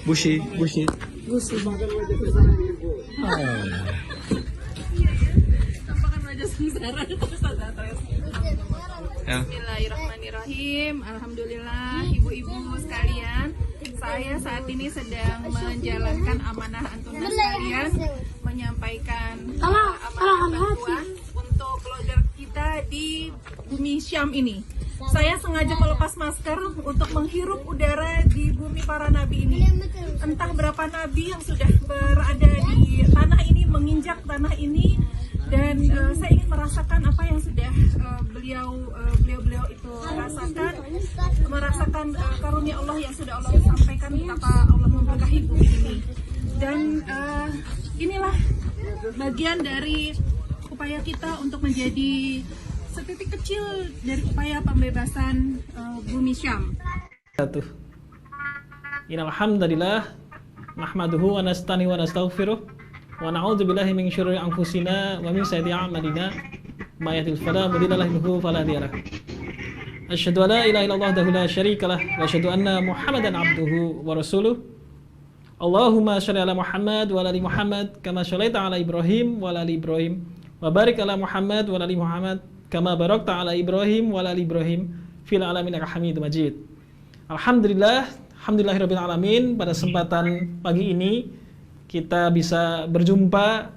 Bushi, bushi. Gusi. Tampakan wajah sengsara. Ya. Bismillahirrahmanirrahim. Alhamdulillah, ibu-ibu sekalian, saya saat ini sedang menjalankan amanah Antuna sekalian, menyampaikan amanah bantuan untuk keluarga kita di bumi Syam ini. Saya sengaja melepas masker untuk menghirup udara di bumi para nabi ini. Entah berapa nabi yang sudah berada di tanah ini, menginjak tanah ini, dan saya ingin merasakan apa yang sudah beliau itu merasakan karunia Allah yang sudah Allah sampaikan betapa Allah memberkahi bumi ini. Dan inilah bagian dari upaya kita untuk menjadi setitik kecil dari upaya pembebasan bumi Syam. Innal hamdalillah nahmaduhu wa nasta'inu wa nastaghfiruh wa na'udzu billahi min syururi anfusina wa min sayyiati a'malina may yahdihil fala mudilla lahu wa fala hadiya lahu. Asyhadu an la ilaha illallah wahdahu la syarika lah wa asyhadu anna Muhammadan abduhu wa rasuluh. Allahumma shalli ala Muhammad wa ala ali Muhammad kama shallaita ala Ibrahim wa ala ali Ibrahim wa barik ala Muhammad wa ala ali Muhammad kama barakta ala Ibrahim wa ala ali Ibrahim fil alamin innaka Hamidum Majid. Alhamdulillah, alhamdulillahirabbil alamin. Pada kesempatan pagi ini kita bisa berjumpa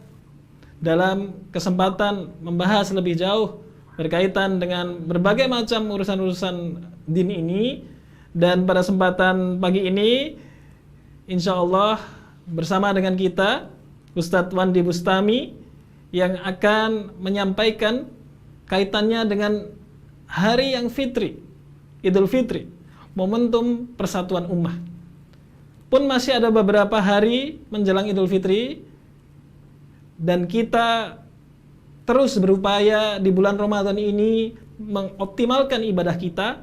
dalam kesempatan membahas lebih jauh berkaitan dengan berbagai macam urusan-urusan din ini. Dan pada kesempatan pagi ini insya Allah bersama dengan kita Ustadz Wandi Bustami yang akan menyampaikan kaitannya dengan hari yang fitri, Idul Fitri, momentum persatuan ummah. Pun masih ada beberapa hari menjelang Idul Fitri, dan kita terus berupaya di bulan Ramadan ini mengoptimalkan ibadah kita.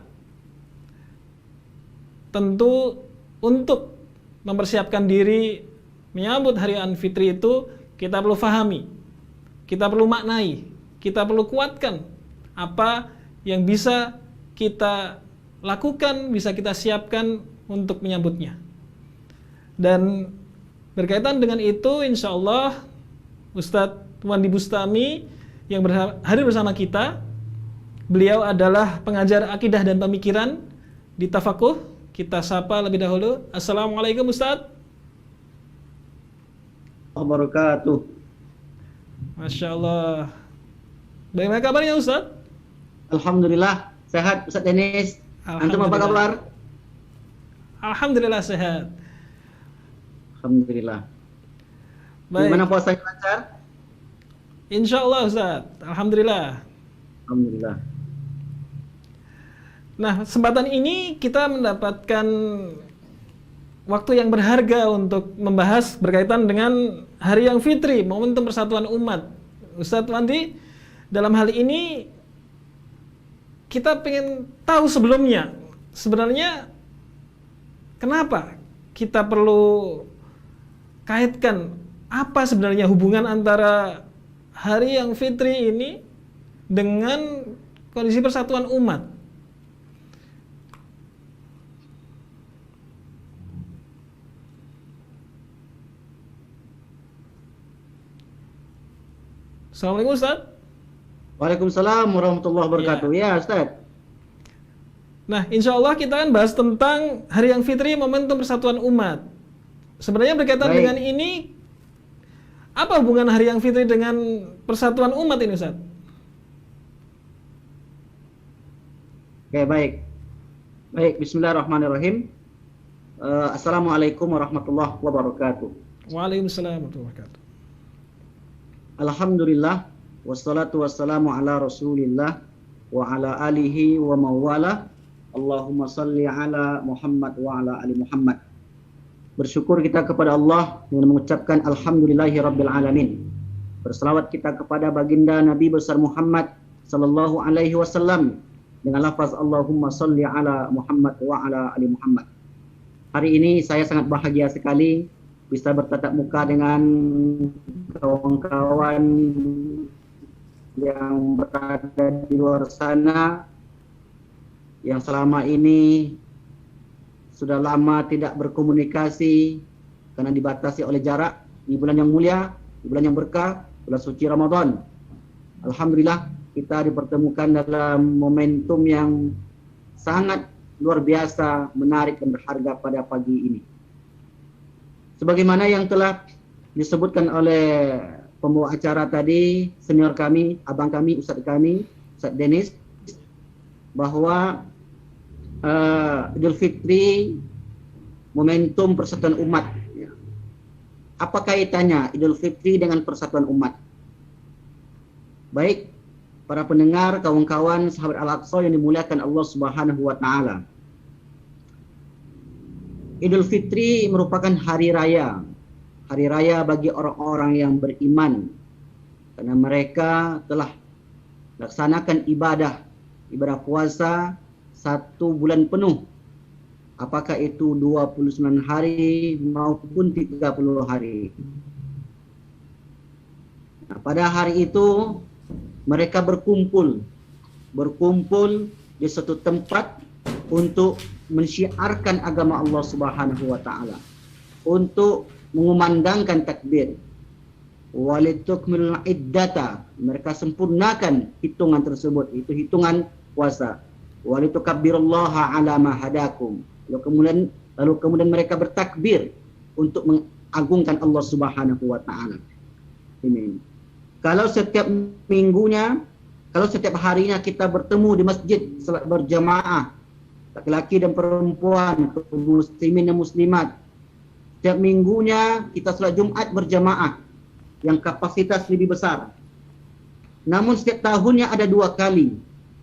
Tentu untuk mempersiapkan diri menyambut hari Idul Fitri itu kita perlu fahami, kita perlu maknai, kita perlu kuatkan apa yang bisa kita lakukan, bisa kita siapkan untuk menyambutnya. Dan berkaitan dengan itu, insya Allah Ustadz Wandi Bustami yang hadir bersama kita, beliau adalah pengajar akidah dan pemikiran di Tafakuh. Kita sapa lebih dahulu. Assalamualaikum Ustadz. Wabarakatuh. Masya Allah. Bagaimana kabarnya Ustadz? Alhamdulillah sehat Ustadz Denis. Antum apa kabar? Alhamdulillah sehat. Alhamdulillah. Baik. Gimana puasanya lancar? Insya Allah Ustadz. Alhamdulillah. Alhamdulillah. Nah, kesempatan ini kita mendapatkan waktu yang berharga untuk membahas berkaitan dengan Hari yang Fitri, momentum persatuan umat. Ustadz Wandi, dalam hal ini kita pengen tahu sebelumnya, sebenarnya kenapa kita perlu kaitkan apa sebenarnya hubungan antara Hari yang Fitri ini dengan kondisi persatuan umat. Assalamualaikum Ustaz. Waalaikumsalam warahmatullahi wabarakatuh. Ya Ustaz. Nah, insya Allah kita akan bahas tentang Hari yang Fitri, momentum persatuan umat. Sebenarnya berkaitan dengan ini, apa hubungan Hari yang Fitri dengan persatuan umat ini Ustaz? Oke, baik. Baik, bismillahirrahmanirrahim. Assalamualaikum warahmatullahi wabarakatuh. Waalaikumsalam warahmatullahi wabarakatuh. Alhamdulillah, wassalatu wassalamu ala rasulillah wa ala alihi wa mawala. Allahumma salli ala Muhammad wa ala ali Muhammad. Bersyukur kita kepada Allah dengan mengucapkan alhamdulillahi rabbil alamin. Berselawat kita kepada baginda Nabi besar Muhammad sallallahu alaihi wasallam dengan lafaz Allahumma salli ala Muhammad wa ala ali Muhammad. Hari ini saya sangat bahagia sekali bisa bertatap muka dengan kawan-kawan yang berada di luar sana yang selama ini sudah lama tidak berkomunikasi karena dibatasi oleh jarak di bulan yang mulia, di bulan yang berkah, bulan suci Ramadan. Alhamdulillah kita dipertemukan dalam momentum yang sangat luar biasa, menarik dan berharga pada pagi ini. Sebagaimana yang telah disebutkan oleh pembawa acara tadi, senior kami, abang kami, Ustaz Dennis, bahwa Idul Fitri momentum persatuan umat. Apa kaitannya Idul Fitri dengan persatuan umat? Baik, para pendengar, kawan-kawan, sahabat Al-Aqsa yang dimuliakan Allah Subhanahu wa taala. Idul Fitri merupakan hari raya. Hari raya bagi orang-orang yang beriman. Karena mereka telah laksanakan ibadah puasa 1 bulan penuh. Apakah itu 29 hari maupun 30 hari. Nah, pada hari itu mereka berkumpul di suatu tempat untuk mensyiarkan agama Allah Subhanahu wa taala, untuk mengumandangkan takbir. Walitukmilul iddata, mereka sempurnakan hitungan tersebut, itu hitungan puasa. Walitukabbirullaha ala ma hadakum. Lalu kemudian mereka bertakbir untuk mengagungkan Allah Subhanahu wa taala. Ini. Kalau setiap minggunya, kalau setiap harinya kita bertemu di masjid salat berjamaah, laki-laki dan perempuan, muslimin dan muslimat. Setiap minggunya kita salat Jumat berjamaah yang kapasitas lebih besar. Namun setiap tahunnya ada 2 kali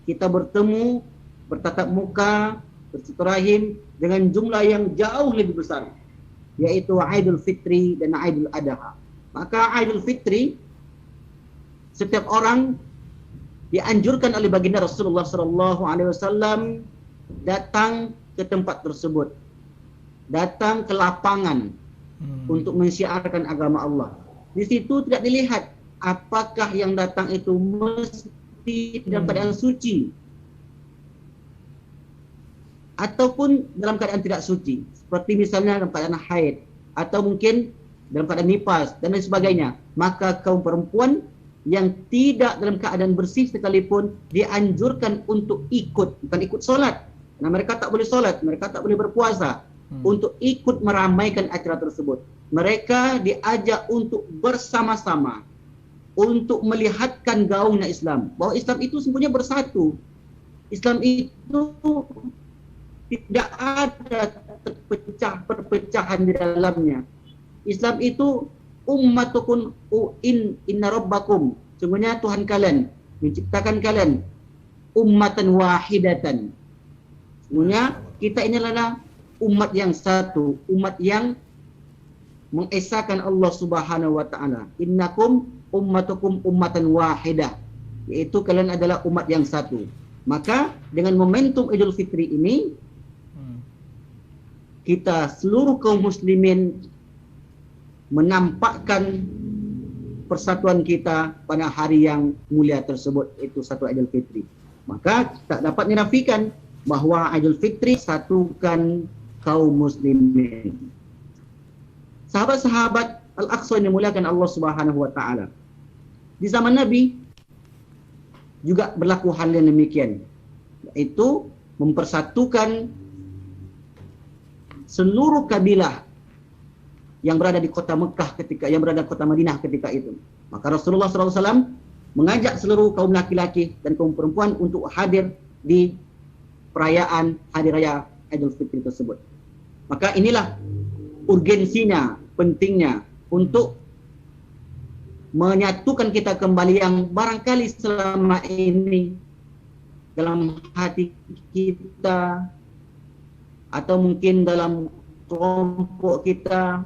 kita bertemu, bertatap muka, bersilaturahim dengan jumlah yang jauh lebih besar, yaitu Idul Fitri dan Idul Adha. Maka Idul Fitri setiap orang dianjurkan oleh baginda Rasulullah SAW datang ke tempat tersebut, datang ke lapangan untuk mensyiarkan agama Allah. Di situ tidak dilihat apakah yang datang itu mesti dalam keadaan suci ataupun dalam keadaan tidak suci, seperti misalnya dalam keadaan haid atau mungkin dalam keadaan nifas dan lain sebagainya. Maka kaum perempuan yang tidak dalam keadaan bersih sekalipun dianjurkan untuk ikut, bukan ikut solat. Nah, mereka tak boleh solat, mereka tak boleh berpuasa, untuk ikut meramaikan acara tersebut. Mereka diajak untuk bersama-sama, untuk melihatkan gaungnya Islam, bahwa Islam itu sebenarnya bersatu. Islam itu tidak ada perpecahan di dalamnya. Islam itu ummatukum inna rabbakum, sungguhnya Tuhan kalian menciptakan kalian ummatan wahidatan. Sungguhnya kita ini adalah umat yang satu, umat yang mengesahkan Allah Subhanahu wa taala. Innakum ummatukum ummatan wahidah, yaitu kalian adalah umat yang satu. Maka dengan momentum Idul Fitri ini kita seluruh kaum muslimin menampakkan persatuan kita pada hari yang mulia tersebut, itu satu Idul Fitri. Maka tak dapat dinafikan bahwa Idul Fitri satukan kaum muslimin. Sahabat-sahabat Al-Aqsa yang dimuliakan Allah Subhanahu wa taala, di zaman Nabi juga berlaku hal yang demikian, yaitu mempersatukan seluruh kabilah yang berada di kota Mekah ketika, yang berada di kota Madinah ketika itu. Maka Rasulullah SAW mengajak seluruh kaum laki-laki dan kaum perempuan untuk hadir di perayaan Hari Raya Idul Fitri tersebut. Maka inilah urgensinya, pentingnya untuk menyatukan kita kembali yang barangkali selama ini dalam hati kita atau mungkin dalam kelompok kita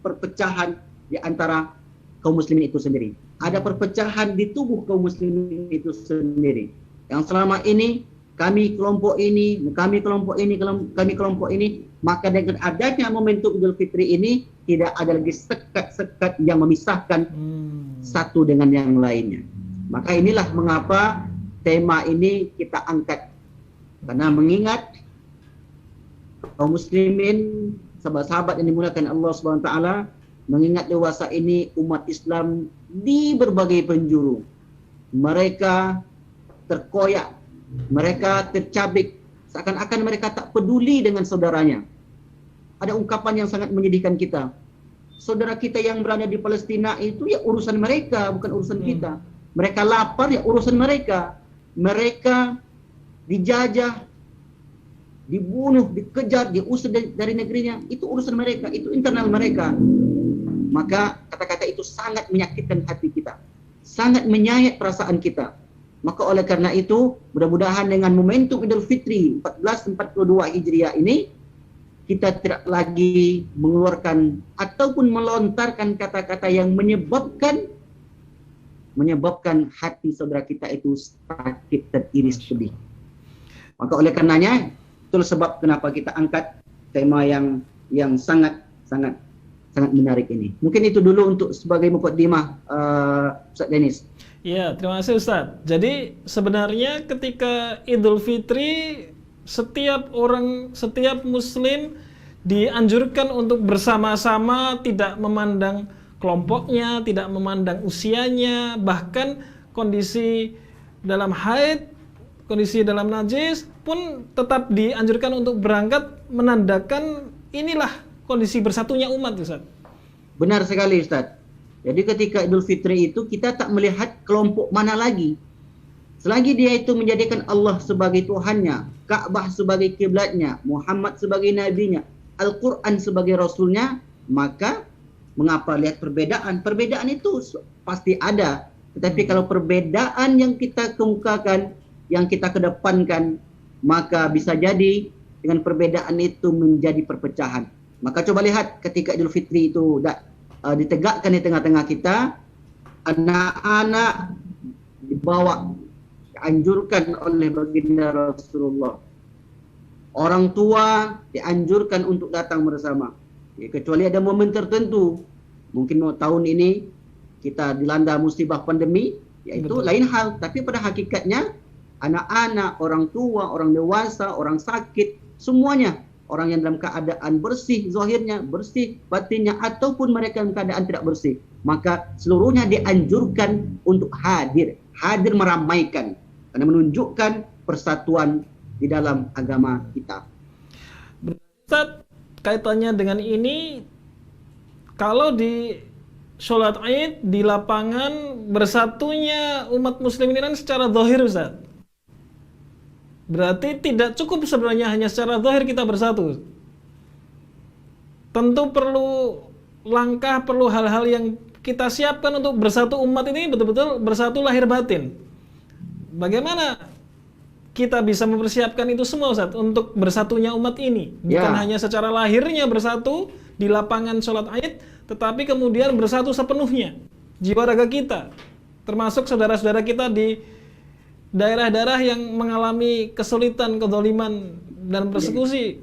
perpecahan di antara kaum muslimin itu sendiri. Ada perpecahan di tubuh kaum muslimin itu sendiri. Yang selama ini kami kelompok ini, kami kelompok ini, maka dengan adanya momentum Idul Fitri ini tidak ada lagi sekat-sekat yang memisahkan satu dengan yang lainnya. Maka inilah mengapa tema ini kita angkat karena mengingat kaum muslimin, sahabat-sahabat yang dimuliakan Allah Subhanahu wa taala, mengingat dewasa ini umat Islam di berbagai penjuru mereka terkoyak, mereka tercabik, seakan-akan mereka tak peduli dengan saudaranya. Ada ungkapan yang sangat menyedihkan kita. Saudara kita yang berada di Palestina itu ya urusan mereka, bukan urusan kita. Mereka lapar ya urusan mereka. Mereka dijajah, dibunuh, dikejar, diusir dari negerinya, itu urusan mereka, itu internal mereka. Maka kata-kata itu sangat menyakitkan hati kita, sangat menyayat perasaan kita. Maka oleh karena itu, mudah-mudahan dengan momentum Idul Fitri 1442 Hijriah ini, kita tidak lagi mengeluarkan ataupun melontarkan kata-kata yang menyebabkan hati saudara kita itu sakit dan iris pedih. Maka oleh karenanya, itulah sebab kenapa kita angkat tema yang sangat menarik ini. Mungkin itu dulu untuk sebagai mukaddimah, Ustaz Dennis. Ya, terima kasih Ustaz. Jadi sebenarnya ketika Idul Fitri, setiap muslim dianjurkan untuk bersama-sama, tidak memandang kelompoknya, tidak memandang usianya, bahkan kondisi dalam haid, kondisi dalam najis pun tetap dianjurkan untuk berangkat, menandakan inilah kondisi bersatunya umat, Ustaz. Benar sekali, Ustaz. Jadi ketika Idul Fitri itu kita tak melihat kelompok mana lagi. Selagi dia itu menjadikan Allah sebagai Tuhannya, Ka'bah sebagai kiblatnya, Muhammad sebagai nabinya, Al-Quran sebagai rasulnya, maka mengapa lihat perbedaan? Perbedaan itu pasti ada. Tetapi kalau perbedaan yang kita kemukakan, yang kita kedepankan, maka bisa jadi dengan perbedaan itu menjadi perpecahan. Maka coba lihat ketika Idul Fitri itu ditegakkan di tengah-tengah kita, anak-anak dibawa, dianjurkan oleh baginda Rasulullah. Orang tua dianjurkan untuk datang bersama. Ya, kecuali ada momen tertentu. Mungkin tahun ini kita dilanda musibah pandemi, yaitu lain hal. Tapi pada hakikatnya anak-anak, orang tua, orang dewasa, orang sakit, semuanya orang yang dalam keadaan bersih zahirnya, bersih batinnya, ataupun mereka dalam keadaan tidak bersih, maka seluruhnya dianjurkan untuk hadir meramaikan, karena menunjukkan persatuan di dalam agama kita. Ustaz, kaitannya dengan ini, kalau di sholat Id di lapangan bersatunya umat muslim ini kan secara zahir, Ustaz. Berarti tidak cukup sebenarnya hanya secara zahir kita bersatu. Tentu perlu langkah, perlu hal-hal yang kita siapkan untuk bersatu umat ini betul-betul bersatu lahir batin. Bagaimana kita bisa mempersiapkan itu semua, Ustaz, untuk bersatunya umat ini? Bukan hanya secara lahirnya bersatu di lapangan sholat Id, tetapi kemudian bersatu sepenuhnya jiwa raga kita, termasuk saudara-saudara kita di daerah-daerah yang mengalami kesulitan, kezaliman, dan persekusi.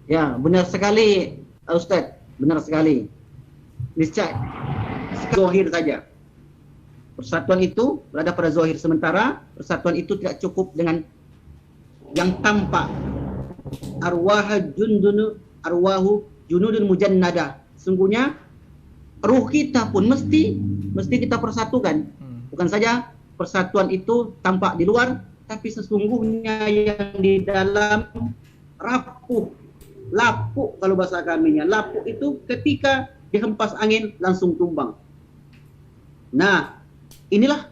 Ya, benar sekali, Ustaz. Benar sekali. Niscaya, zahir saja. Persatuan itu berada pada zahir, sementara persatuan itu tidak cukup dengan yang tampak. Arwahu junudun mujannada. Sungguhnya ruh kita pun mesti kita persatukan. Bukan saja persatuan itu tampak di luar, tapi sesungguhnya yang di dalam lapuk kalau bahasa kaminya. Lapuk itu ketika dihempas angin langsung tumbang. Nah, inilah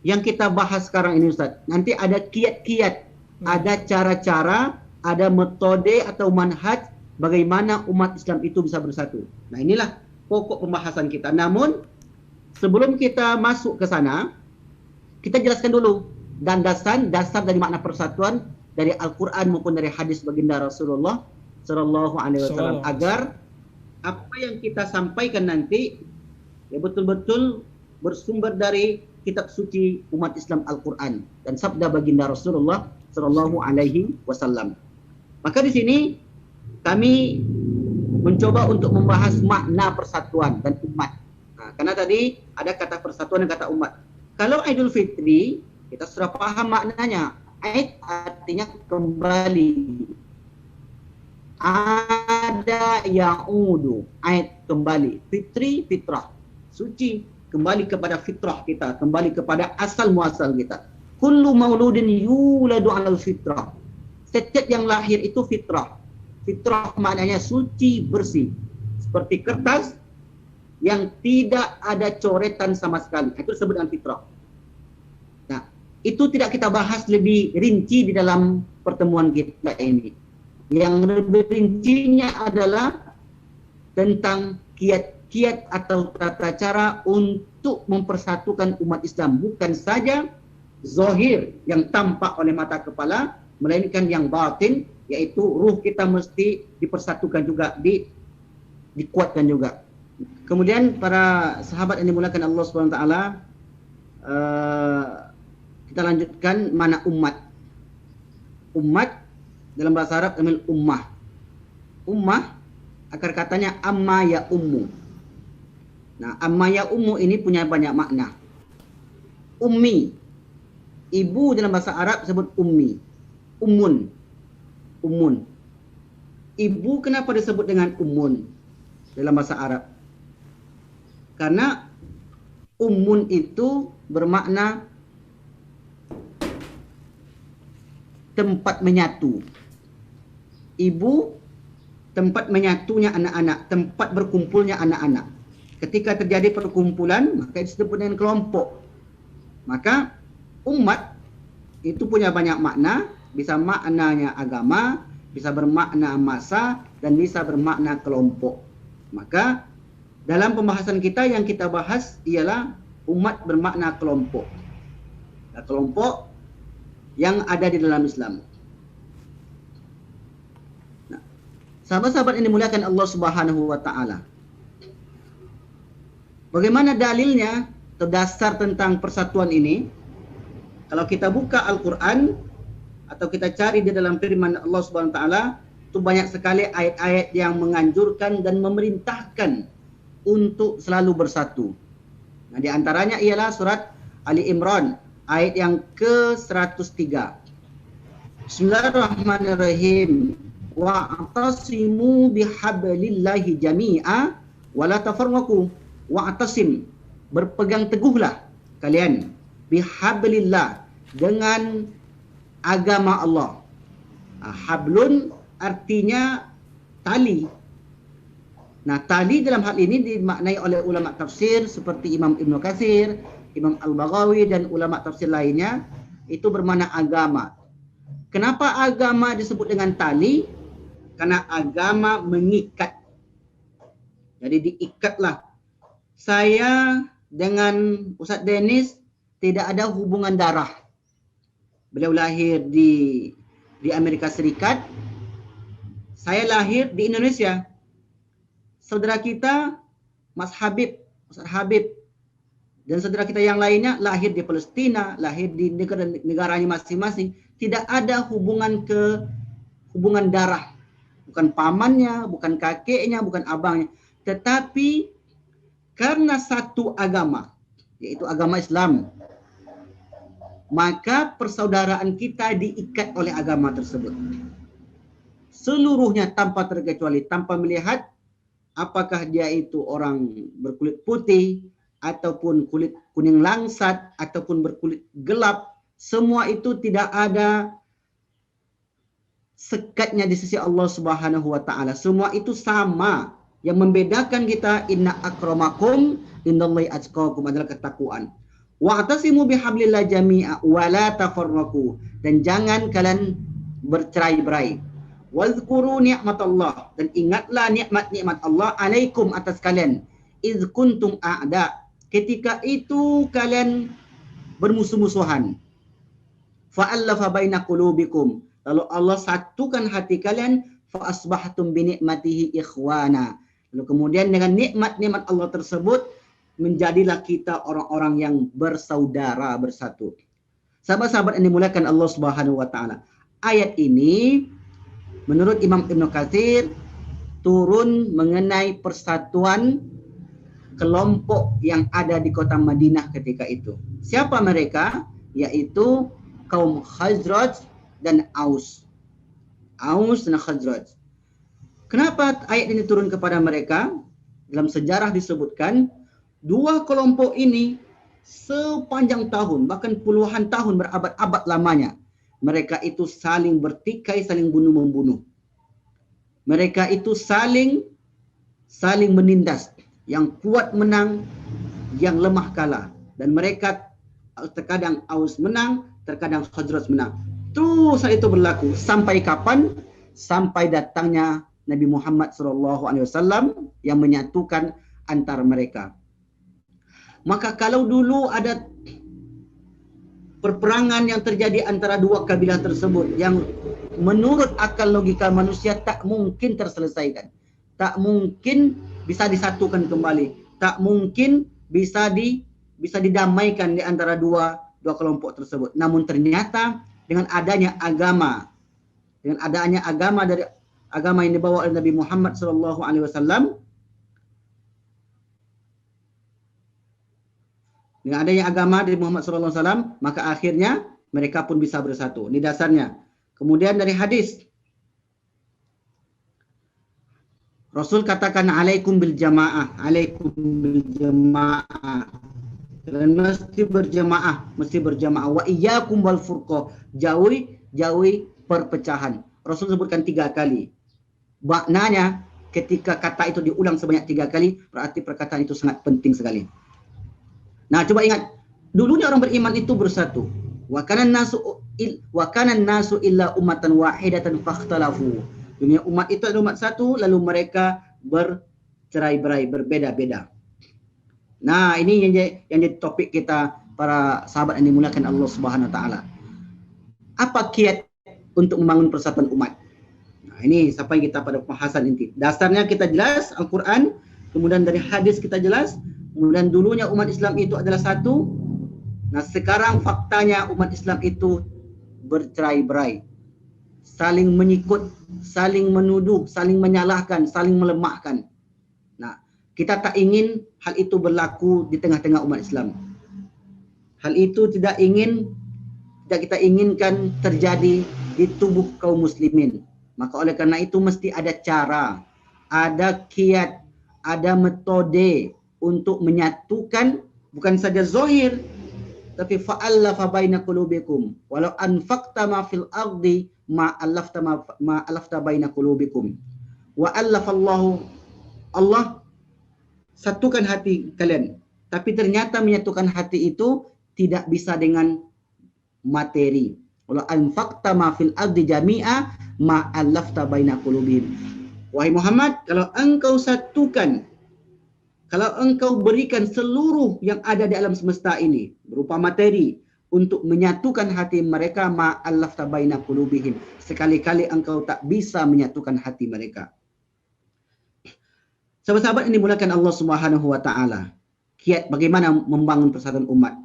yang kita bahas sekarang ini, Ustaz. Nanti ada kiat-kiat, ada cara-cara, ada metode atau manhaj bagaimana umat Islam itu bisa bersatu. Nah, inilah pokok pembahasan kita. Namun, sebelum kita masuk ke sana, kita jelaskan dulu dasar dari makna persatuan dari Al-Quran maupun dari hadis baginda Rasulullah Sallallahu Alaihi Wasallam, agar apa yang kita sampaikan nanti ya betul-betul bersumber dari kitab suci umat Islam Al-Quran dan sabda baginda Rasulullah Sallallahu Alaihi Wasallam. Maka di sini kami mencoba untuk membahas makna persatuan dan umat. Karena tadi ada kata persatuan dan kata umat. Kalau Idul Fitri, kita sudah paham maknanya. Aid artinya kembali. Ada ya'udu, Aid kembali. Fitri, fitrah. Suci, kembali kepada fitrah kita, kembali kepada asal muasal kita. Kullu mauludin yuladu 'alal fitrah. Setiap yang lahir itu fitrah. Fitrah maknanya suci, bersih. Seperti kertas yang tidak ada coretan sama sekali. Itu disebut dengan fitrah. Nah, itu tidak kita bahas lebih rinci di dalam pertemuan kita ini. Yang lebih rincinya adalah tentang kiat-kiat atau tata cara untuk mempersatukan umat Islam. Bukan saja zahir yang tampak oleh mata kepala, melainkan yang batin, yaitu ruh kita mesti dipersatukan juga, dikuatkan juga. Kemudian para sahabat yang dimuliakan Allah SWT, kita lanjutkan mana umat. Umat dalam bahasa Arab namanya ummah. Ummah akar katanya amma ya ummu. Nah, amma ya ummu ini punya banyak makna. Ummi, ibu dalam bahasa Arab disebut ummi. Ummun, ummun. Ibu kenapa disebut dengan ummun dalam bahasa Arab? Karena ummun itu bermakna tempat menyatu. Ibu, tempat menyatunya anak-anak, tempat berkumpulnya anak-anak. Ketika terjadi perkumpulan, maka disebut dengan kelompok. Maka umat itu punya banyak makna, bisa maknanya agama, bisa bermakna massa, dan bisa bermakna kelompok. Maka dalam pembahasan kita yang kita bahas ialah umat bermakna kelompok. Nah, kelompok yang ada di dalam Islam. Nah, sahabat-sahabat yang dimuliakan Allah Subhanahu wa taala. Bagaimana dalilnya atau dasar tentang persatuan ini? Kalau kita buka Al-Qur'an atau kita cari di dalam firman Allah Subhanahu wa taala, itu banyak sekali ayat-ayat yang menganjurkan dan memerintahkan untuk selalu bersatu. Nah, di antaranya ialah surat Ali Imran ayat yang ke-103. Bismillahirrahmanirrahim. Wa'tasimu bihablillahi jami'a wa la tafarraqu. Wa'tasim, berpegang teguhlah kalian bihablillah, dengan agama Allah. Hablun artinya tali. Nah, tali dalam hal ini dimaknai oleh ulama tafsir seperti Imam Ibnu Katsir, Imam Al-Baghawi dan ulama tafsir lainnya, itu bermakna agama. Kenapa agama disebut dengan tali? Karena agama mengikat. Jadi diikatlah. Saya dengan Ustaz Dennis tidak ada hubungan darah. Beliau lahir di Amerika Serikat. Saya lahir di Indonesia. Saudara kita Mas Habib, Ustaz Habib, dan saudara kita yang lainnya lahir di Palestina, lahir di negaranya masing-masing. Tidak ada hubungan darah. Bukan pamannya, bukan kakeknya, bukan abangnya. Tetapi karena satu agama, yaitu agama Islam, maka persaudaraan kita diikat oleh agama tersebut. Seluruhnya tanpa terkecuali, tanpa melihat apakah dia itu orang berkulit putih, ataupun kulit kuning langsat, ataupun berkulit gelap. Semua itu tidak ada sekatnya di sisi Allah Subhanahu wa taala. Semua itu sama. Yang membedakan kita, inna akramakum indallahi atqakum, adalah ketakwaan. Wa'tasimu bihablillah jami'a wa la tafarraqu, dan jangan kalian bercerai-berai. Wazkuru ni'matallah, dan ingatlah nikmat-nikmat Allah alaikum, atas kalian. Iz kuntum a'da, ketika itu kalian bermusuh-musuhan. Fa'allafa baina qulubikum, lalu Allah satukan hati kalian. Fa asbahtum bi ni'matihi ikhwana, lalu kemudian dengan nikmat-nikmat Allah tersebut menjadilah kita orang-orang yang bersaudara, bersatu. Sahabat-sahabat yang dimuliakan Allah Subhanahu wa taala. Ayat ini menurut Imam Ibnu Katsir turun mengenai persatuan kelompok yang ada di kota Madinah ketika itu. Siapa mereka? Yaitu kaum Khazraj dan Aus. Aus dan Khazraj. Kenapa ayat ini turun kepada mereka? Dalam sejarah disebutkan, dua kelompok ini sepanjang tahun, bahkan puluhan tahun, berabad-abad lamanya, mereka itu saling bertikai, saling bunuh-membunuh. Mereka itu saling menindas. Yang kuat menang, yang lemah kalah. Dan mereka terkadang Aus menang, terkadang Khazraj menang. Terus hal itu berlaku sampai kapan? Sampai datangnya Nabi Muhammad SAW yang menyatukan antara mereka. Maka kalau dulu ada perperangan yang terjadi antara dua kabilah tersebut yang menurut akal logika manusia tak mungkin terselesaikan, tak mungkin bisa disatukan kembali, tak mungkin bisa didamaikan di antara dua kelompok tersebut. Namun ternyata dengan adanya agama dari agama yang dibawa oleh Nabi Muhammad SAW, dengan adanya agama dari Muhammad SAW, maka akhirnya mereka pun bisa bersatu. Ini dasarnya. Kemudian dari hadis, Rasul katakan alaikum bil jamaah, alaikum bil jamaah. Dan mesti berjamaah. Wa iyyakum wal furqah. Jauhi perpecahan. Rasul sebutkan 3 kali. Maknanya ketika kata itu diulang sebanyak 3 kali, berarti perkataan itu sangat penting sekali. Nah, coba ingat, dulunya orang beriman itu bersatu. Wa kana nasu illa ummatan wahidatan fakhtalafu. Dunia umat itu adalah umat satu, lalu mereka bercerai-berai, berbeda-beda. Nah, ini yang jadi topik kita para sahabat yang dimuliakan Allah Subhanahu wa taala. Apa kiat untuk membangun persatuan umat? Nah, ini sampai kita pada pembahasan inti. Dasarnya kita jelas Al-Qur'an, kemudian dari hadis kita jelas. Kemudian dulunya umat Islam itu adalah satu. Nah, sekarang faktanya umat Islam itu bercerai-berai. Saling menyikut, saling menuduh, saling menyalahkan, saling melemahkan. Nah, kita tak ingin hal itu berlaku di tengah-tengah umat Islam. Hal itu tidak kita inginkan terjadi di tubuh kaum muslimin. Maka oleh karena itu mesti ada cara, ada kiat, ada metode untuk menyatukan, bukan saja zahir, tapi fa'allafa baina qulubikum walau anfaqta ma fil ardi ma alafta baina qulubikum wa allafa Allah satukan hati kalian. Tapi ternyata menyatukan hati itu tidak bisa dengan materi. Walau anfaqta ma fil ardi jami'a ma alafta baina qulubihim. Wahai Muhammad, kalau engkau satukan, kalau engkau berikan seluruh yang ada di alam semesta ini berupa materi untuk menyatukan hati mereka, ma'allafta baina qulubihim, sekali-kali engkau tak bisa menyatukan hati mereka. Sahabat-sahabat yang dimuliakan Allah Subhanahu wa taala, kiat bagaimana membangun persatuan umat.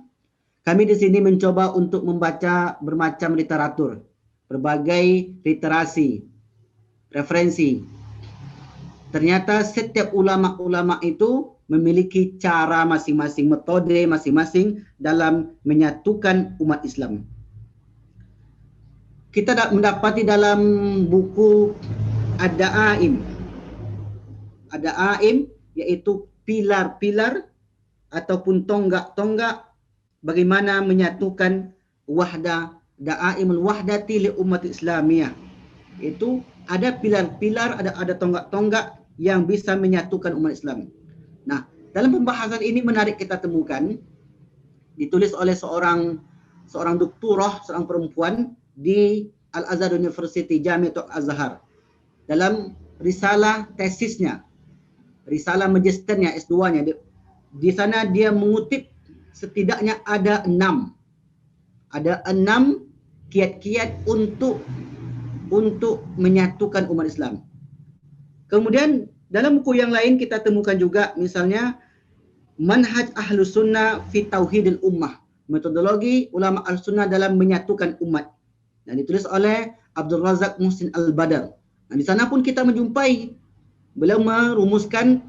Kami di sini mencoba untuk membaca bermacam literatur, berbagai literasi, referensi. Ternyata setiap ulama-ulama itu memiliki cara masing-masing, metode masing-masing dalam menyatukan umat Islam. Kita mendapati dalam buku Ad-Da'aim, yaitu pilar-pilar ataupun tonggak-tonggak bagaimana menyatukan Da'aimul Wahdati li Umat Islamiyah. Itu ada pilar-pilar, ada tonggak-tonggak yang bisa menyatukan umat Islam. Nah, dalam pembahasan ini menarik kita temukan, ditulis oleh seorang doktorah, seorang perempuan di Al-Azhar University, Jamiatul Azhar. Dalam risalah tesisnya, risalah magisternya, S2-nya, di sana dia mengutip setidaknya ada 6 kiat-kiat untuk menyatukan umat Islam. Kemudian dalam buku yang lain kita temukan juga misalnya Manhaj Ahlus Sunnah fi Tauhidil Ummah, metodologi ulama Ahlus-Sunnah dalam menyatukan umat. Dan ditulis oleh Abdul Razak Muhsin Al-Badr. Nah, di sana pun kita menjumpai beliau merumuskan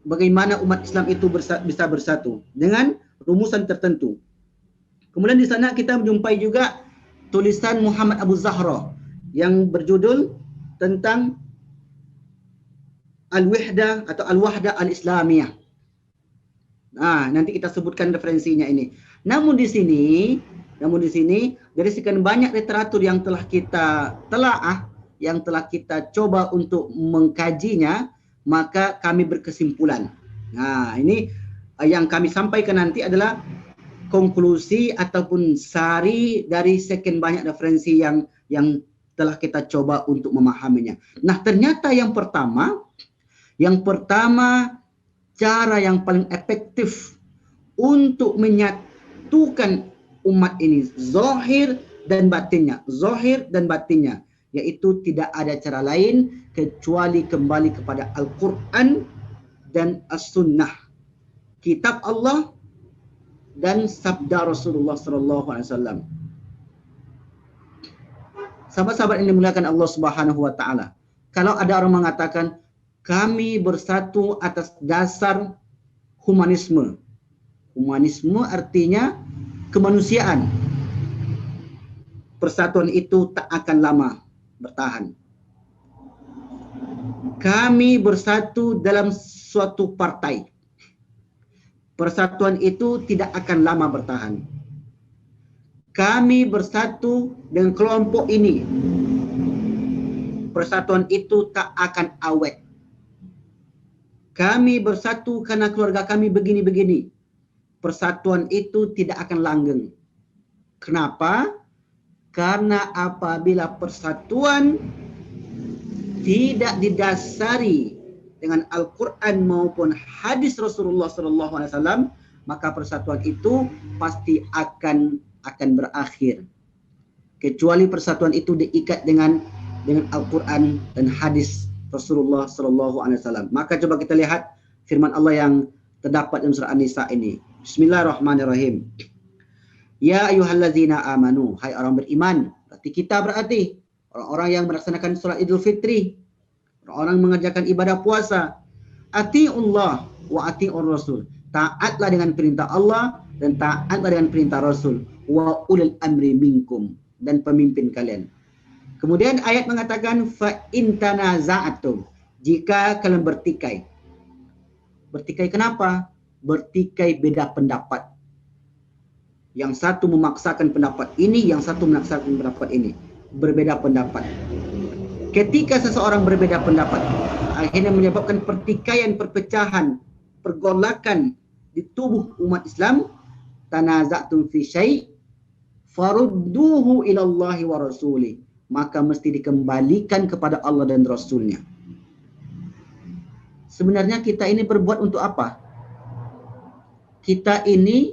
bagaimana umat Islam itu bisa bersatu dengan rumusan tertentu. Kemudian di sana kita menjumpai juga tulisan Muhammad Abu Zahra yang berjudul tentang Al-Wahdah atau Al-Wahdah Al-Islamiyah. Nah, nanti kita sebutkan referensinya ini. Namun di sini dari sekian banyak literatur yang telah kita telaah, yang telah kita coba untuk mengkajinya, maka kami berkesimpulan. Nah, ini yang kami sampaikan nanti adalah konklusi ataupun sari dari sekian banyak referensi yang telah kita coba untuk memahaminya. Nah, ternyata yang pertama cara yang paling efektif untuk menyatukan umat ini zahir dan batinnya, yaitu tidak ada cara lain kecuali kembali kepada Al-Quran dan As-Sunnah, kitab Allah dan sabda Rasulullah SAW. Sahabat-sahabat yang dimuliakan Allah Subhanahu wa taala, kalau ada orang mengatakan kami bersatu atas dasar humanisme. Humanisme artinya kemanusiaan. Persatuan itu tak akan lama bertahan. Kami bersatu dalam suatu partai. Persatuan itu tidak akan lama bertahan. Kami bersatu dengan kelompok ini. Persatuan itu tak akan awet. Kami bersatu karena keluarga kami begini-begini. Persatuan itu tidak akan langgeng. Kenapa? Karena apabila persatuan tidak didasari dengan Al-Quran maupun hadis Rasulullah SAW, maka persatuan itu pasti akan berakhir. Kecuali persatuan itu diikat dengan Al-Quran dan hadis Rasulullah SAW. Maka coba kita lihat firman Allah yang terdapat dalam surah An-Nisa ini. Bismillahirrahmanirrahim. Ya ayyuhallazina amanu, hai orang beriman. Berarti orang-orang yang melaksanakan salat Idul Fitri, orang mengerjakan ibadah puasa. Atiullah wa atiur rasul. Taatlah dengan perintah Allah dan taatlah dengan perintah Rasul. Wa ulil amri minkum, dan pemimpin kalian. Kemudian ayat mengatakan fa in tanaza'tum, jika kalian bertikai. Bertikai kenapa? Bertikai beda pendapat. Yang satu memaksakan pendapat ini, yang satu memaksakan pendapat ini. Berbeda pendapat. Ketika seseorang berbeda pendapat, akhirnya menyebabkan pertikaian, perpecahan, pergolakan di tubuh umat Islam. Tanaza'tum fi syai' farudduhu ilallahi wa rasuli, maka mesti dikembalikan kepada Allah dan Rasulnya. Sebenarnya kita ini berbuat untuk apa? Kita ini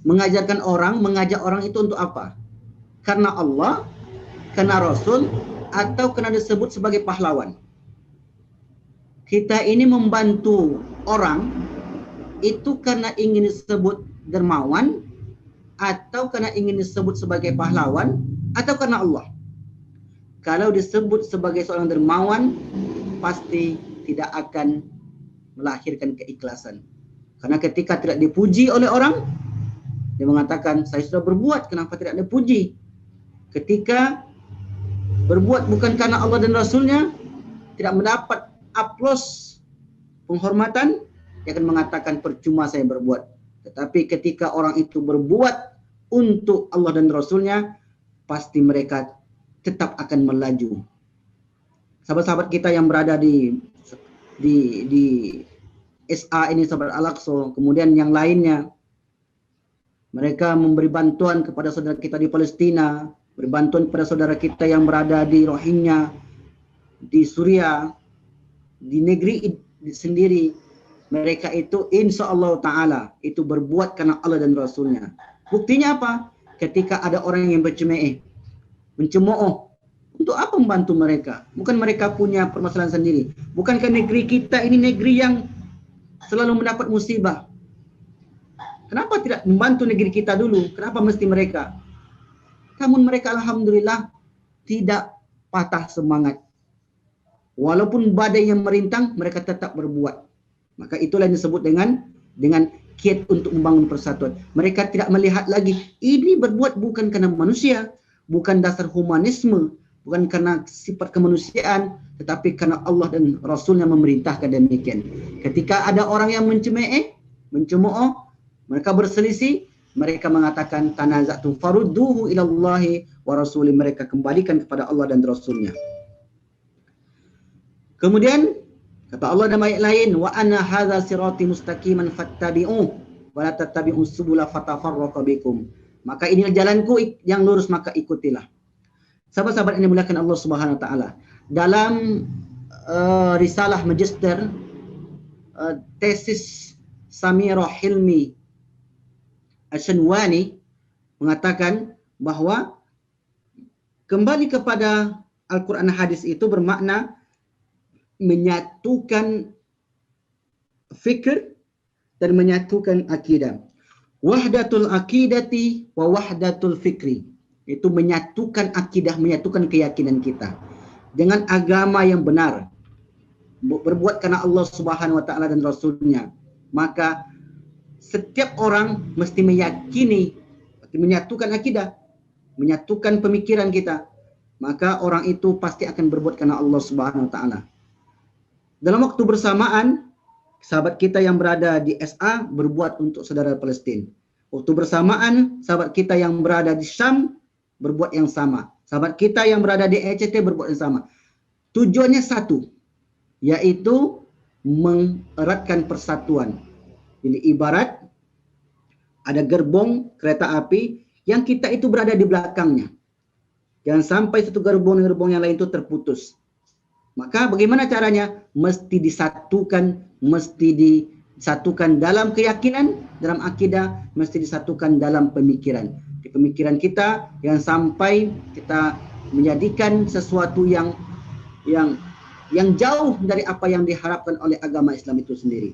mengajak orang itu untuk apa? Karena Allah, karena Rasul, atau karena disebut sebagai pahlawan? Kita ini membantu orang itu karena ingin disebut dermawan, atau karena ingin disebut sebagai pahlawan, atau karena Allah. Kalau disebut sebagai seorang dermawan, pasti tidak akan melahirkan keikhlasan. Karena ketika tidak dipuji oleh orang, dia mengatakan, saya sudah berbuat, kenapa tidak dipuji? Ketika berbuat bukan karena Allah dan Rasulnya, tidak mendapat aplaus, penghormatan, dia akan mengatakan, percuma saya berbuat. Tetapi ketika orang itu berbuat untuk Allah dan Rasulnya, pasti mereka tetap akan melaju. Sahabat-sahabat kita yang berada di SA ini, sahabat Al-Aqsa, kemudian yang lainnya, mereka memberi bantuan kepada saudara kita di Palestina, beri bantuan kepada saudara kita yang berada di Rohingya, di Suriah, di negeri sendiri. Mereka itu insya Allah Ta'ala itu berbuat karena Allah dan Rasulnya. Buktinya apa? Ketika ada orang yang mencemooh, untuk apa membantu mereka? Bukan mereka punya permasalahan sendiri. Bukankah negeri kita ini negeri yang selalu mendapat musibah? Kenapa tidak membantu negeri kita dulu? Kenapa mesti mereka? Namun mereka alhamdulillah tidak patah semangat. Walaupun badai yang merintang, mereka tetap berbuat. Maka itulah yang disebut dengan kiat untuk membangun persatuan. Mereka tidak melihat lagi ini berbuat bukan karena manusia, bukan dasar humanisme, bukan karena sifat kemanusiaan, tetapi karena Allah dan Rasulnya memerintahkan demikian. Ketika ada orang yang mencemooh, mereka berselisih, mereka mengatakan tanaza'tum farudduhu ilallahi wa rasuli, mereka kembalikan kepada Allah dan Rasulnya. Kemudian kata Allah dalam ayat lain, wa anna hadza sirati mustaqiman fattabi'uh wa la tattabi'us subula fatafarraqa bikum. Maka inilah jalanku yang lurus, maka ikutilah. Sahabat-sahabat yang dimuliakan Allah Subhanahu wa taala, dalam risalah magister tesis Samirah Hilmi Asy-Syanwani mengatakan bahwa kembali kepada Al-Quran hadis itu bermakna menyatukan fikir dan menyatukan akidah. Wahdatul akidati wa wahdatul fikri, itu menyatukan akidah, menyatukan keyakinan kita dengan agama yang benar, berbuat karena Allah Subhanahu wa taala dan Rasulnya. Maka setiap orang mesti meyakini, menyatukan akidah, menyatukan pemikiran kita, maka orang itu pasti akan berbuat karena Allah Subhanahu wa taala. Dalam waktu bersamaan, sahabat kita yang berada di SA berbuat untuk saudara Palestina. Waktu bersamaan, sahabat kita yang berada di Syam berbuat yang sama. Sahabat kita yang berada di ECT berbuat yang sama. Tujuannya satu, yaitu mengeratkan persatuan. Jadi ibarat ada gerbong kereta api yang kita itu berada di belakangnya. Jangan sampai satu gerbong yang lain itu terputus. Maka bagaimana caranya? Mesti disatukan dalam keyakinan, dalam akidah, mesti disatukan dalam pemikiran. Di pemikiran kita yang sampai kita menjadikan sesuatu yang jauh dari apa yang diharapkan oleh agama Islam itu sendiri.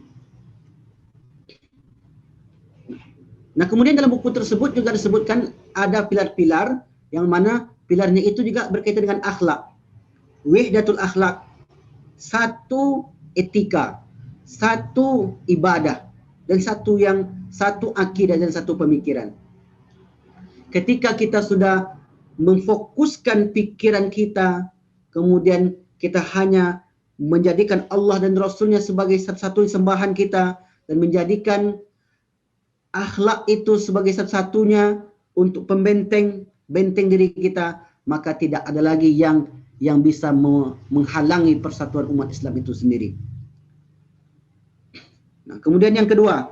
Nah, kemudian dalam buku tersebut juga disebutkan ada pilar-pilar yang mana pilarnya itu juga berkaitan dengan akhlak. Wahdatul akhlak, satu etika, satu ibadah, dan satu akidah dan satu pemikiran. Ketika kita sudah memfokuskan pikiran kita, kemudian kita hanya menjadikan Allah dan Rasulnya sebagai satu-satunya sembahan kita, dan menjadikan akhlak itu sebagai satu-satunya untuk benteng diri kita, maka tidak ada lagi yang bisa menghalangi persatuan umat Islam itu sendiri. Nah, kemudian yang kedua,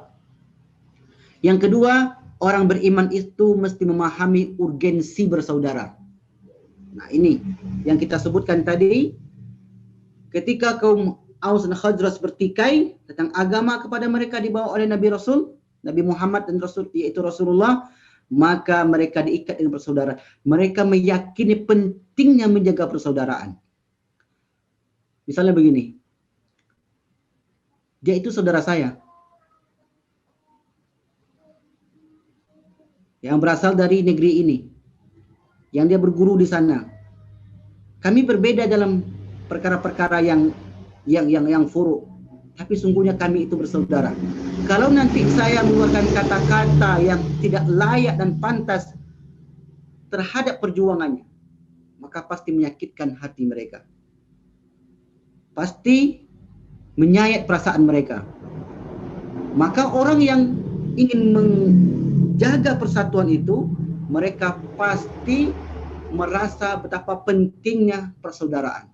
orang beriman itu mesti memahami urgensi bersaudara. Nah, ini yang kita sebutkan tadi, ketika kaum Aus dan Khazraj bertikai tentang agama kepada mereka dibawa oleh Nabi Muhammad dan Rasul, yaitu Rasulullah, maka mereka diikat dengan bersaudara. Mereka meyakini pentingnya menjaga persaudaraan. Misalnya begini, dia itu saudara saya, yang berasal dari negeri ini, yang dia berguru di sana. Kami berbeda dalam perkara-perkara yang furu', tapi sungguhnya kami itu bersaudara. Kalau nanti saya mengeluarkan kata-kata yang tidak layak dan pantas terhadap perjuangannya, maka pasti menyakitkan hati mereka. Pasti menyayat perasaan mereka. Maka orang yang ingin menjaga persatuan itu, mereka pasti merasa betapa pentingnya persaudaraan.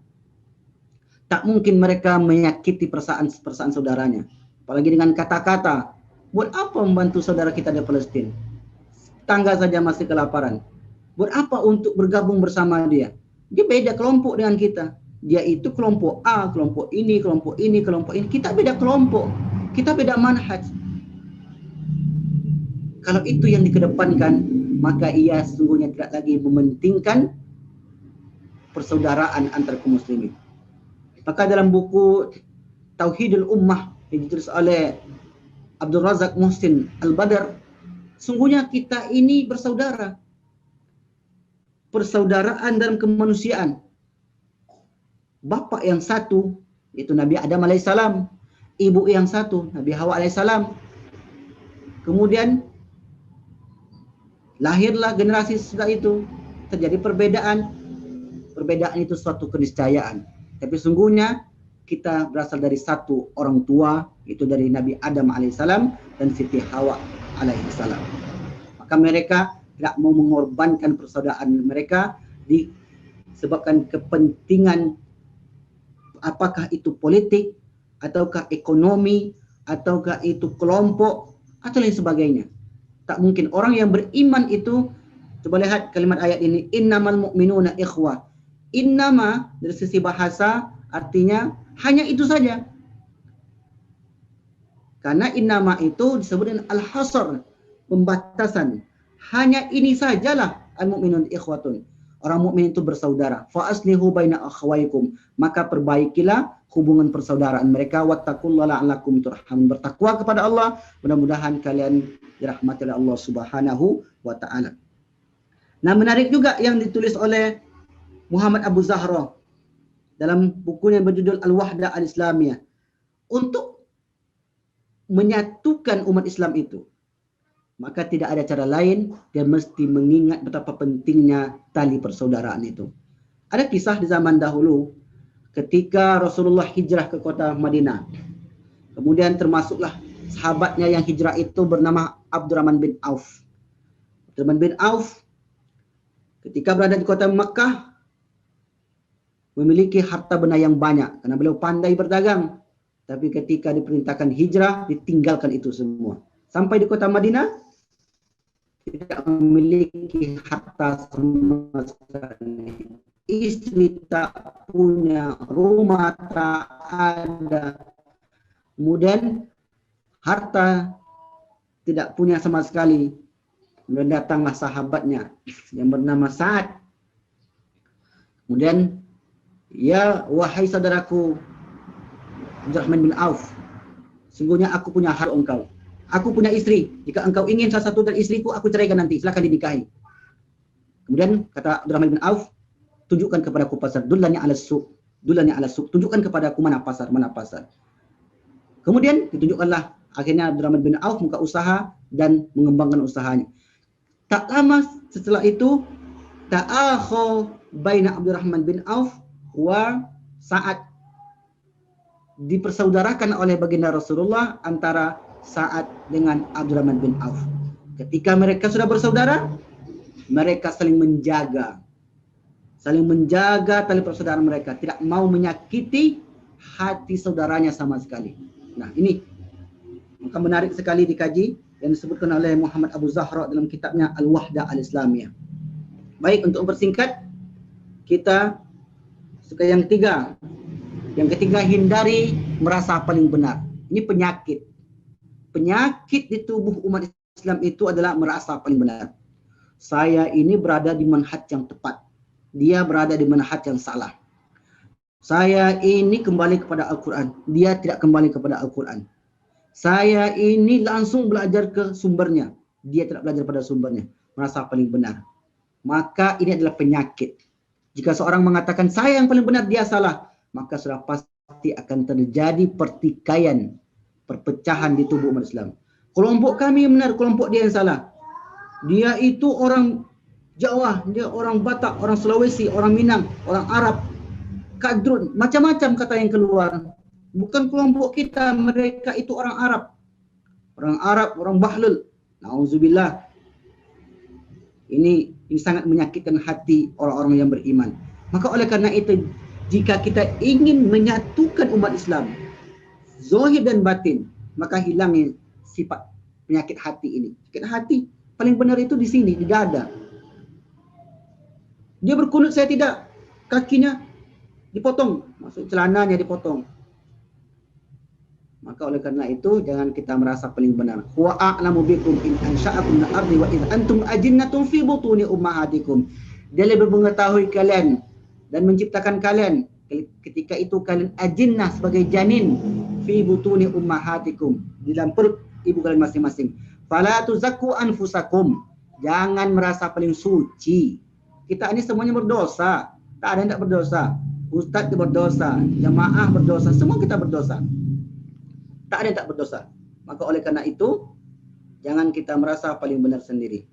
Tak mungkin mereka menyakiti perasaan saudaranya. Apalagi dengan kata-kata, buat apa membantu saudara kita di Palestina? Tangga saja masih kelaparan. Buat apa untuk bergabung bersama dia? Dia beda kelompok dengan kita. Dia itu kelompok A, kelompok ini, kelompok ini, kelompok ini. Kita beda kelompok. Kita beda manhaj. Kalau itu yang dikedepankan, maka ia sesungguhnya tidak lagi mementingkan persaudaraan antar kaum muslimin. Maka dalam buku Tauhidul Ummah yang ditulis oleh Abdul Razak Muhsin Al-Badr, sungguhnya kita ini bersaudara. persaudaraan dalam kemanusiaan. Bapa yang satu, itu Nabi Adam alaihissalam. Ibu yang satu, Nabi Hawa alaihissalam. Kemudian lahirlah generasi sesudah itu. Terjadi perbedaan. Perbedaan itu suatu keniscayaan. Tapi sungguhnya kita berasal dari satu orang tua, itu dari Nabi Adam alaihissalam dan Siti Hawa alaihissalam. Maka mereka tidak mau mengorbankan persaudaraan mereka disebabkan kepentingan, apakah itu politik, ataukah ekonomi, ataukah itu kelompok, atau lain sebagainya. Tak mungkin orang yang beriman itu, coba lihat kalimat ayat ini, innamal mu'minuna ikhwah. Innama dari sisi bahasa artinya hanya itu saja. Karena innama itu disebut dengan al-hasr, pembatasan. Hanya ini sajalah al-mu'minun ikhwatun. Orang mukmin itu bersaudara. Fa aslihu baina akhawaykum. Maka perbaikilah hubungan persaudaraan mereka. Wattaqullaha la'allakum turhamun. Bertakwa kepada Allah, mudah-mudahan kalian dirahmati oleh Allah Subhanahu wa taala. Nah, menarik juga yang ditulis oleh Muhammad Abu Zahra dalam bukunya yang berjudul Al-Wahdah Al-Islamiyah, untuk menyatukan umat Islam itu, maka tidak ada cara lain, dia mesti mengingat betapa pentingnya tali persaudaraan itu. Ada kisah di zaman dahulu ketika Rasulullah hijrah ke kota Madinah. Kemudian termasuklah sahabatnya yang hijrah itu bernama Abdurrahman bin Auf. Abdurrahman bin Auf ketika berada di kota Makkah memiliki harta benda yang banyak karena beliau pandai berdagang. Tapi ketika diperintahkan hijrah, ditinggalkan itu semua. Sampai di kota Madinah, tidak memiliki harta sama sekali. Istri tak punya, rumah tak ada. Kemudian harta tidak punya sama sekali. Kemudian datanglah sahabatnya yang bernama Sa'ad. Kemudian, ya wahai saudaraku Abdurrahman bin Auf, sungguhnya aku punya hak engkau. Aku punya istri. Jika engkau ingin salah satu dari istriku, aku ceraikan nanti. Silakan dinikahi. Kemudian kata Abdurrahman bin Auf, tunjukkan kepadaku pasar. Dullani ala suq. Dullani ala suq. Tunjukkan kepadaku mana pasar, mana pasar. Kemudian ditunjukkanlah. Akhirnya Abdurrahman bin Auf buka usaha dan mengembangkan usahanya. Tak lama setelah itu, ta'akhu baina Abdurrahman bin Auf wa Sa'ad, dipersaudarakan oleh baginda Rasulullah antara Sa'ad dengan Abdurrahman bin Auf. Ketika mereka sudah bersaudara, mereka saling menjaga tali persaudaraan mereka, tidak mau menyakiti hati saudaranya sama sekali. Nah, ini maka menarik sekali dikaji yang disebutkan oleh Muhammad Abu Zahra dalam kitabnya Al-Wahdah Al-Islamiyah. Baik, untuk mempersingkat, kita suka yang ketiga. Yang ketiga, hindari merasa paling benar. Ini penyakit. Penyakit di tubuh umat Islam itu adalah merasa paling benar. Saya ini berada di manhaj yang tepat. Dia berada di manhaj yang salah. Saya ini kembali kepada Al-Quran. Dia tidak kembali kepada Al-Quran. Saya ini langsung belajar ke sumbernya. Dia tidak belajar pada sumbernya. Merasa paling benar. Maka ini adalah penyakit. Jika seorang mengatakan saya yang paling benar, dia salah, maka sudah pasti akan terjadi pertikaian, perpecahan di tubuh umat Islam. Kelompok kami yang benar, kelompok dia yang salah. Dia itu orang Jawa, dia orang Batak, orang Sulawesi, orang Minang, orang Arab, Kadrun, macam-macam kata yang keluar. Bukan kelompok kita, mereka itu orang Arab. Orang Arab, orang Bahlul. Nauzubillah. Ini sangat menyakitkan hati orang-orang yang beriman. Maka oleh karena itu, jika kita ingin menyatukan umat Islam, zahir dan batin, maka hilangi sifat penyakit hati ini. Penyakit hati paling benar itu di sini, di dada. Dia berkunut, saya tidak. Kakinya dipotong, maksud celananya dipotong. Maka oleh karena itu jangan kita merasa paling benar. Wa a'lamu bikum in ansha'akum min al-ardi wa id antum ajinnatun fi butuni ummahatikum. Dia lebih mengetahui kalian dan menciptakan kalian ketika itu kalian ajinnah sebagai janin fi butuni ummahatikum, di dalam perut ibu kalian masing-masing. Fala tuzakku anfusakum. Jangan merasa paling suci. Kita ini semuanya berdosa. Tak ada yang tak berdosa. Ustaz itu berdosa, jamaah berdosa, semua kita berdosa. Tak ada yang tak berdosa. Maka oleh karena itu, jangan kita merasa paling benar sendiri.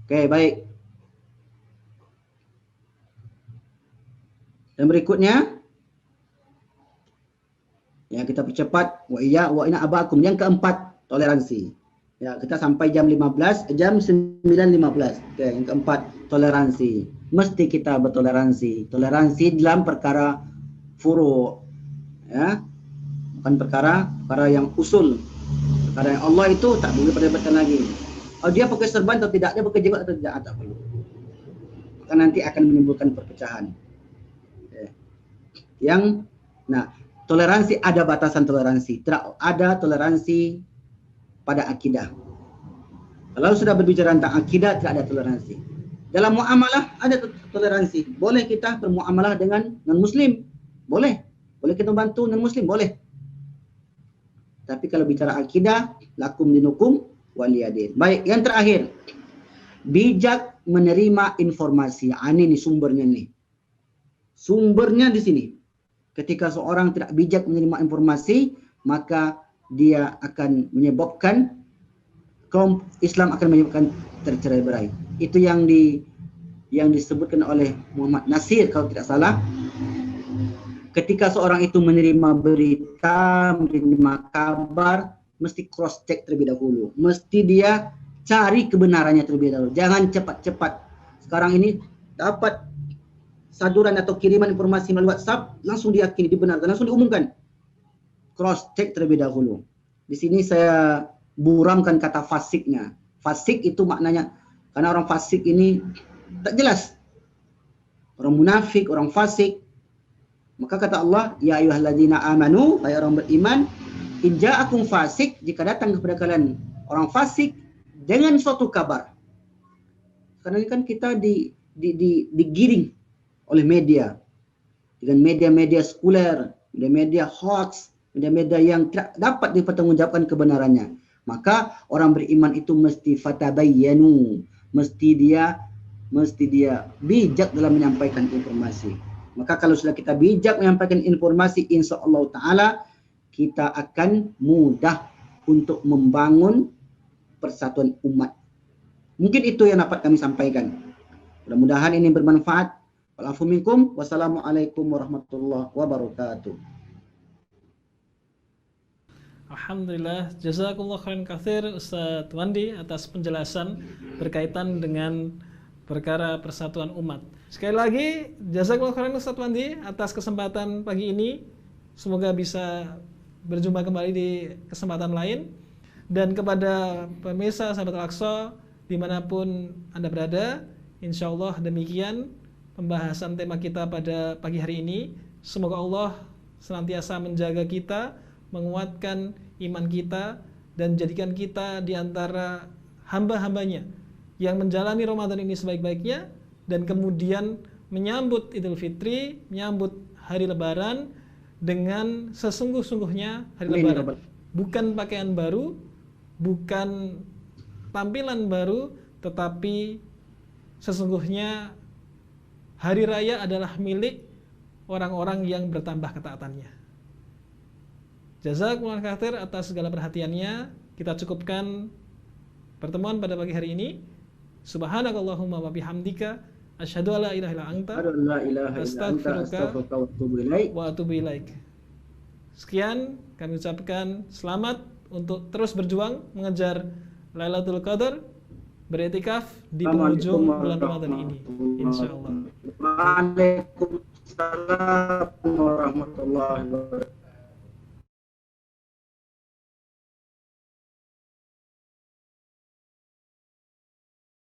Oke, baik. Dan berikutnya, ya kita percepat. Wa ina abakum. Yang keempat, toleransi. Ya, kita sampai jam 9.15. Oke, yang keempat, toleransi. Mesti kita bertoleransi. Toleransi dalam perkara furu'. Ya. Bukan perkara yang usul. Perkara yang Allah itu tak boleh perdebatkan lagi. Oh, dia pakai serban atau tidak, dia pakai jenggot atau tidak, tak perlu. Maka nanti akan menimbulkan perpecahan. Toleransi, ada batasan toleransi. Tidak ada toleransi pada akidah. Kalau sudah berbicara tentang akidah, tidak ada toleransi. Dalam muamalah ada toleransi. Boleh kita bermuamalah dengan non-muslim, boleh. Boleh kita bantu non-muslim, boleh. Tapi kalau bicara akidah, lakum dinukum waliyadin. Baik, yang terakhir, bijak menerima informasi. Ini sumbernya nih. Sumbernya di sini. Ketika seorang tidak bijak menerima informasi, maka dia akan menyebabkan kaum Islam akan menyebabkan tercerai-berai. Itu yang disebutkan oleh Muhammad Nasir kalau tidak salah. Ketika seorang itu menerima berita, menerima kabar, mesti cross check terlebih dahulu. Mesti dia cari kebenarannya terlebih dahulu. Jangan cepat-cepat. Sekarang ini dapat saduran atau kiriman informasi melalui WhatsApp, langsung diyakini, dibenarkan, langsung diumumkan. Cross check terlebih dahulu. Di sini saya buramkan kata fasiknya. Fasik itu maknanya, karena orang fasik ini tak jelas. Orang munafik, orang fasik. Maka kata Allah, ya ayyuhalladzina amanu, hai orang beriman, in ja'akum fasik, jika datang kepada kalian orang fasik dengan suatu kabar. Karena ini kan kita digiring oleh media. Dengan media-media sekuler, media-media hoax, media-media yang tidak dapat dipertanggungjawabkan kebenarannya. Maka orang beriman itu mesti fatabayyanu, mesti dia bijak dalam menyampaikan informasi. Maka kalau sudah kita bijak menyampaikan informasi, insya Allah Ta'ala kita akan mudah untuk membangun persatuan umat. Mungkin itu yang dapat kami sampaikan. Mudah-mudahan ini bermanfaat. Wa'alafu minkum. Wassalamualaikum warahmatullahi wabarakatuh. Alhamdulillah, jazakumullah khairan katsir Ustaz Wandi atas penjelasan berkaitan dengan perkara persatuan umat. Sekali lagi, jazakumullah khairan Ustaz Wandi atas kesempatan pagi ini. Semoga bisa berjumpa kembali di kesempatan lain. Dan kepada pemirsa sahabat Al-Aqsa dimanapun Anda berada, insya Allah demikian pembahasan tema kita pada pagi hari ini. Semoga Allah senantiasa menjaga kita, menguatkan iman kita, dan jadikan kita di antara hamba-hambanya yang menjalani Ramadan ini sebaik-baiknya, dan kemudian menyambut Idul Fitri, menyambut hari Lebaran dengan sesungguh-sungguhnya hari Lebaran. Bukan pakaian baru, bukan tampilan baru, tetapi sesungguhnya hari raya adalah milik orang-orang yang bertambah ketaatannya. Jazakumullah khair atas segala perhatiannya. Kita cukupkan pertemuan pada pagi hari ini. Subhanakallahumma wa bihamdika asyhadu alla ilaha illa anta astaghfiruka wa atubu ilaik. Sekian kami ucapkan selamat untuk terus berjuang mengejar Lailatul Qadar, beriktikaf di penghujung bulan Ramadan ini, insyaallah. Waalaikumsalam warahmatullahi wabarakatuh.